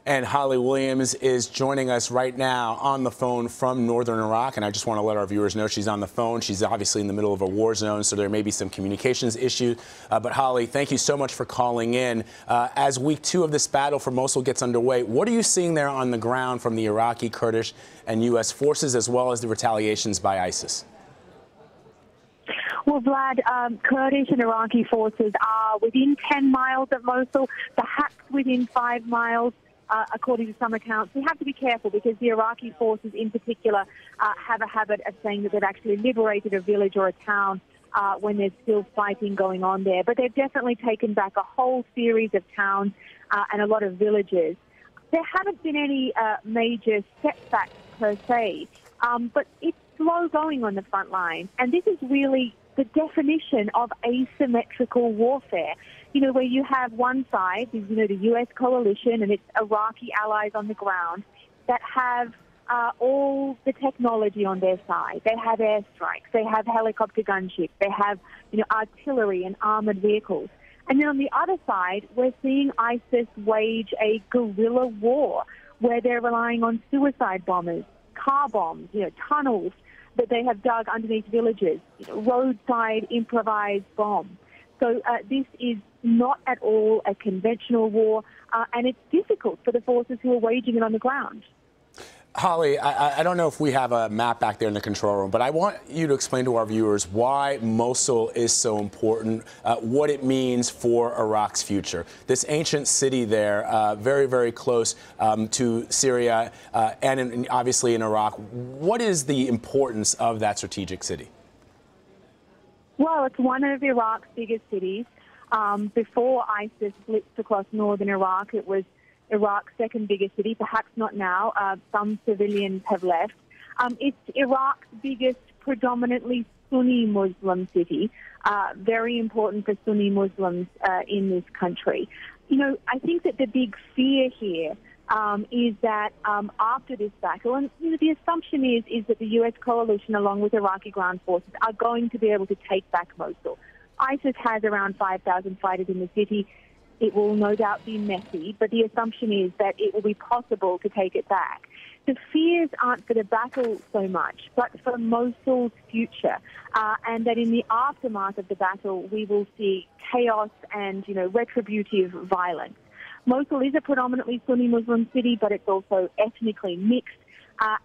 And Holly Williams is joining us right now on the phone from northern Iraq. And I just want to let our viewers know she's on the phone. She's obviously in the middle of a war zone, so there may be some communications issues. But Holly, thank you so much for calling in. As week 2 of this battle for Mosul gets underway, what are you seeing there on the ground from the Iraqi, Kurdish, and U.S. forces, as well as the retaliations by ISIS? Well, Vlad, Kurdish and Iraqi forces are within 10 miles of Mosul, perhaps within 5 miles. According to some accounts. We have to be careful because the Iraqi forces in particular have a habit of saying that they've actually liberated a village or a town when there's still fighting going on there. But they've definitely taken back a whole series of towns and a lot of villages. There haven't been any major setbacks per se, but it's slow going on the front line. And this is really the definition of asymmetrical warfare. You know, where you have one side, you know, the U.S. coalition and its Iraqi allies on the ground that have all the technology on their side. They have airstrikes, they have helicopter gunships, they have, you know, artillery and armored vehicles. And then on the other side, we're seeing ISIS wage a guerrilla war where they're relying on suicide bombers, car bombs, you know, tunnels that they have dug underneath villages, you know, roadside improvised bombs. So this is not at all a conventional war, and it's difficult for the forces who are waging it on the ground. Holly, I don't know if we have a map back there in the control room, but I want you to explain to our viewers why Mosul is so important, what it means for Iraq's future. This ancient city there, very, very close to Syria and obviously in Iraq. What is the importance of that strategic city? Well, it's one of Iraq's biggest cities. Before ISIS blitzed across northern Iraq, it was Iraq's second biggest city, perhaps not now. Some civilians have left. It's Iraq's biggest predominantly Sunni Muslim city, very important for Sunni Muslims in this country. You know, I think that the big fear here is that after this battle, and you know, the assumption is that the U.S. coalition, along with Iraqi ground forces, are going to be able to take back Mosul. ISIS has around 5,000 fighters in the city. It will no doubt be messy, but the assumption is that it will be possible to take it back. The fears aren't for the battle so much, but for Mosul's future, and that in the aftermath of the battle, we will see chaos and, you know, retributive violence. Mosul is a predominantly Sunni Muslim city, but it's also ethnically mixed,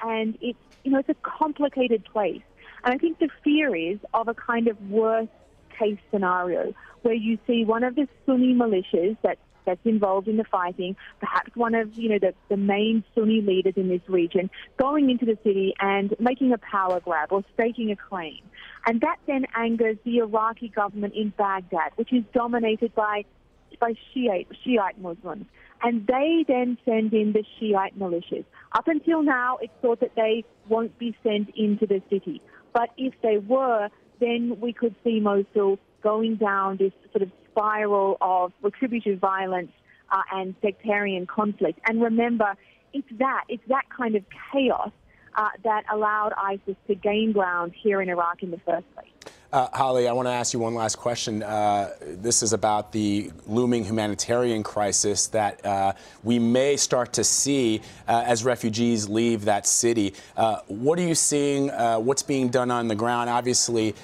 and it's, you know, it's a complicated place. And I think the fear is of a kind of worst-case scenario where you see one of the Sunni militias that's involved in the fighting, perhaps one of, you know, the main Sunni leaders in this region, going into the city and making a power grab or staking a claim. And that then angers the Iraqi government in Baghdad, which is dominated by Shiite Muslims. And they then send in the Shiite militias. Up until now, it's thought that they won't be sent into the city. But if they were, then we could see Mosul going down this sort of spiral of retributive violence and sectarian conflict. And remember, it's that kind of chaos that allowed ISIS to gain ground here in Iraq in the first place. Holly, I want to ask you one last question. This is about the looming humanitarian crisis that we may start to see as refugees leave that city. What are you seeing? What's being done on the ground? Obviously,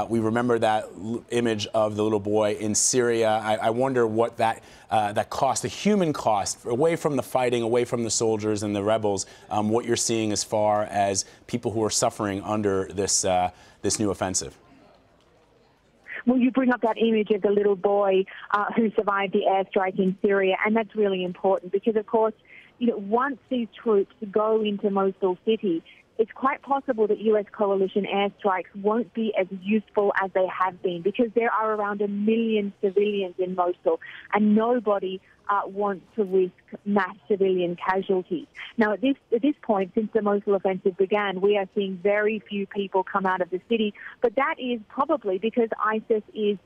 we remember that image of the little boy in Syria. I wonder what that cost, the human cost, away from the fighting, away from the soldiers and the rebels, what you're seeing as far as people who are suffering under this new offensive. Well, you bring up that image of the little boy who survived the airstrike in Syria, and that's really important because, of course, you know, once these troops go into Mosul city, it's quite possible that U.S. coalition airstrikes won't be as useful as they have been because there are around 1 million civilians in Mosul, and nobody wants to risk mass civilian casualties. Now, at this point, since the Mosul offensive began, we are seeing very few people come out of the city, but that is probably because ISIS is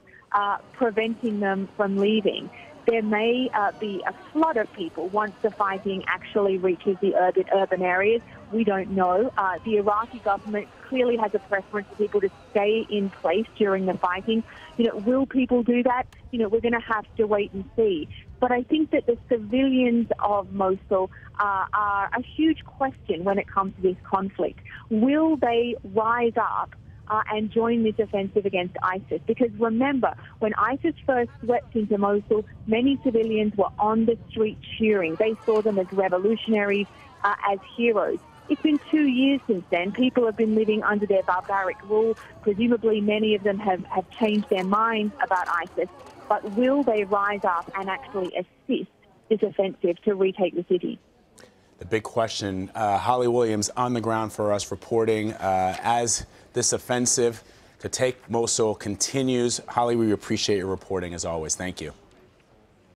preventing them from leaving. There may be a flood of people once the fighting actually reaches the urban areas. We don't know. The Iraqi government clearly has a preference for people to stay in place during the fighting. You know, will people do that? You know, we're going to have to wait and see. But I think that the civilians of Mosul are a huge question when it comes to this conflict. Will they rise up and join this offensive against ISIS? Because remember, when ISIS first swept into Mosul, many civilians were on the street cheering. They saw them as revolutionaries, as heroes. It's been 2 years since then. People have been living under their barbaric rule. Presumably, many of them have changed their minds about ISIS. But will they rise up and actually assist this offensive to retake the city? The big question. Holly Williams on the ground for us reporting as this offensive to take Mosul continues. Holly, we appreciate your reporting as always. Thank you.